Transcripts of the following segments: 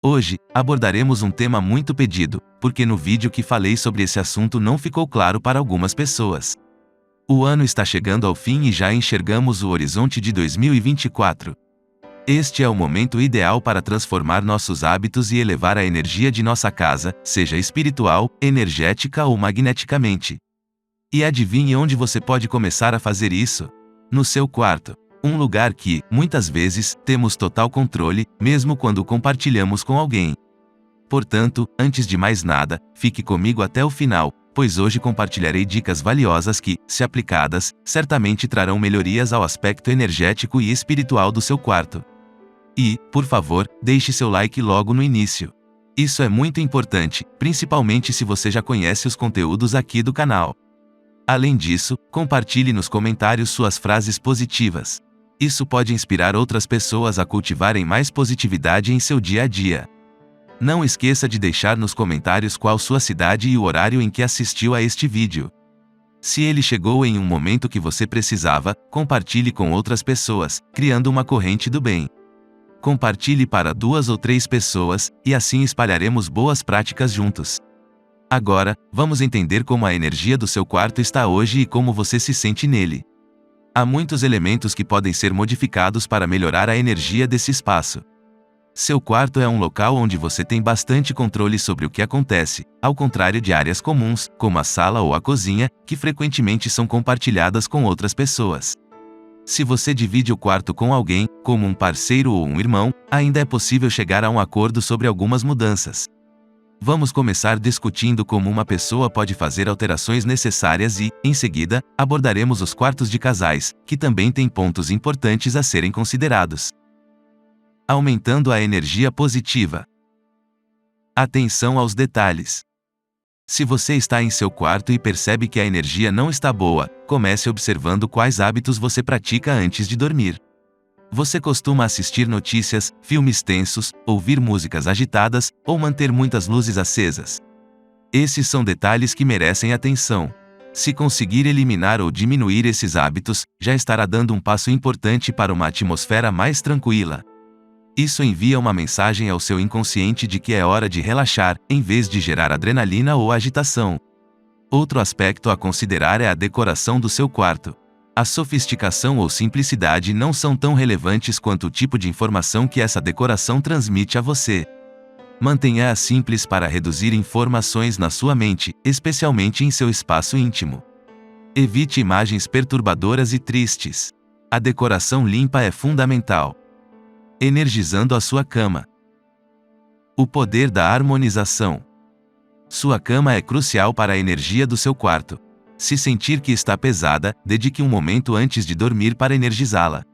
Hoje, abordaremos um tema muito pedido, porque no vídeo que falei sobre esse assunto não ficou claro para algumas pessoas. O ano está chegando ao fim e já enxergamos o horizonte de 2024. Este é o momento ideal para transformar nossos hábitos e elevar a energia de nossa casa, seja espiritual, energética ou magneticamente. E adivinhe onde você pode começar a fazer isso? No seu quarto. Um lugar que, muitas vezes, temos total controle, mesmo quando compartilhamos com alguém. Portanto, antes de mais nada, fique comigo até o final, pois hoje compartilharei dicas valiosas que, se aplicadas, certamente trarão melhorias ao aspecto energético e espiritual do seu quarto. E, por favor, deixe seu like logo no início. Isso é muito importante, principalmente se você já conhece os conteúdos aqui do canal. Além disso, compartilhe nos comentários suas frases positivas. Isso pode inspirar outras pessoas a cultivarem mais positividade em seu dia a dia. Não esqueça de deixar nos comentários qual sua cidade e o horário em que assistiu a este vídeo. Se ele chegou em um momento que você precisava, compartilhe com outras pessoas, criando uma corrente do bem. Compartilhe para 2 ou 3 pessoas, e assim espalharemos boas práticas juntos. Agora, vamos entender como a energia do seu quarto está hoje e como você se sente nele. Há muitos elementos que podem ser modificados para melhorar a energia desse espaço. Seu quarto é um local onde você tem bastante controle sobre o que acontece, ao contrário de áreas comuns, como a sala ou a cozinha, que frequentemente são compartilhadas com outras pessoas. Se você divide o quarto com alguém, como um parceiro ou um irmão, ainda é possível chegar a um acordo sobre algumas mudanças. Vamos começar discutindo como uma pessoa pode fazer alterações necessárias e, em seguida, abordaremos os quartos de casais, que também têm pontos importantes a serem considerados. Aumentando a energia positiva. Atenção aos detalhes. Se você está em seu quarto e percebe que a energia não está boa, comece observando quais hábitos você pratica antes de dormir. Você costuma assistir notícias, filmes tensos, ouvir músicas agitadas, ou manter muitas luzes acesas? Esses são detalhes que merecem atenção. Se conseguir eliminar ou diminuir esses hábitos, já estará dando um passo importante para uma atmosfera mais tranquila. Isso envia uma mensagem ao seu inconsciente de que é hora de relaxar, em vez de gerar adrenalina ou agitação. Outro aspecto a considerar é a decoração do seu quarto. A sofisticação ou simplicidade não são tão relevantes quanto o tipo de informação que essa decoração transmite a você. Mantenha-a simples para reduzir informações na sua mente, especialmente em seu espaço íntimo. Evite imagens perturbadoras e tristes. A decoração limpa é fundamental. Energizando a sua cama. O poder da harmonização. Sua cama é crucial para a energia do seu quarto. Se sentir que está pesada, dedique um momento antes de dormir para energizá-la.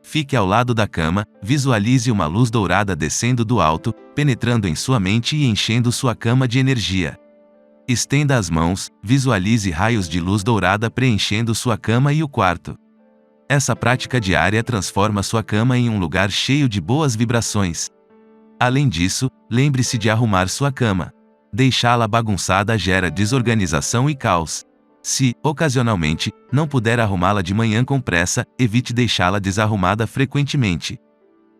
Fique ao lado da cama, visualize uma luz dourada descendo do alto, penetrando em sua mente e enchendo sua cama de energia. Estenda as mãos, visualize raios de luz dourada preenchendo sua cama e o quarto. Essa prática diária transforma sua cama em um lugar cheio de boas vibrações. Além disso, lembre-se de arrumar sua cama. Deixá-la bagunçada gera desorganização e caos. Se, ocasionalmente, não puder arrumá-la de manhã com pressa, evite deixá-la desarrumada frequentemente.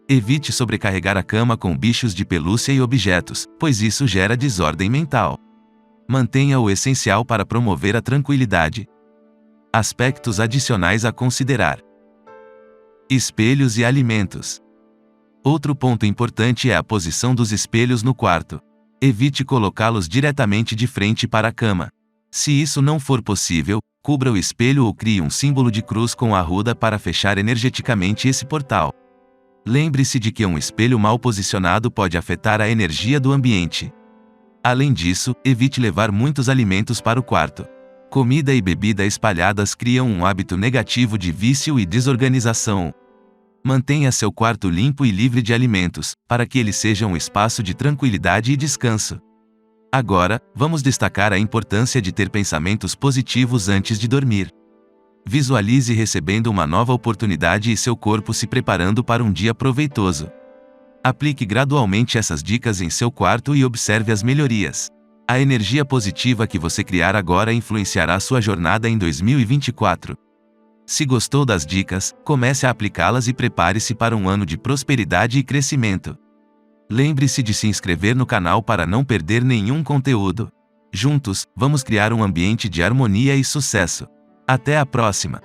Evite sobrecarregar a cama com bichos de pelúcia e objetos, pois isso gera desordem mental. Mantenha o essencial para promover a tranquilidade. Aspectos adicionais a considerar. Espelhos e alimentos. Outro ponto importante é a posição dos espelhos no quarto. Evite colocá-los diretamente de frente para a cama. Se isso não for possível, cubra o espelho ou crie um símbolo de cruz com a arruda para fechar energeticamente esse portal. Lembre-se de que um espelho mal posicionado pode afetar a energia do ambiente. Além disso, evite levar muitos alimentos para o quarto. Comida e bebida espalhadas criam um hábito negativo de vício e desorganização. Mantenha seu quarto limpo e livre de alimentos, para que ele seja um espaço de tranquilidade e descanso. Agora, vamos destacar a importância de ter pensamentos positivos antes de dormir. Visualize recebendo uma nova oportunidade e seu corpo se preparando para um dia proveitoso. Aplique gradualmente essas dicas em seu quarto e observe as melhorias. A energia positiva que você criar agora influenciará sua jornada em 2024. Se gostou das dicas, comece a aplicá-las e prepare-se para um ano de prosperidade e crescimento. Lembre-se de se inscrever no canal para não perder nenhum conteúdo. Juntos, vamos criar um ambiente de harmonia e sucesso. Até a próxima!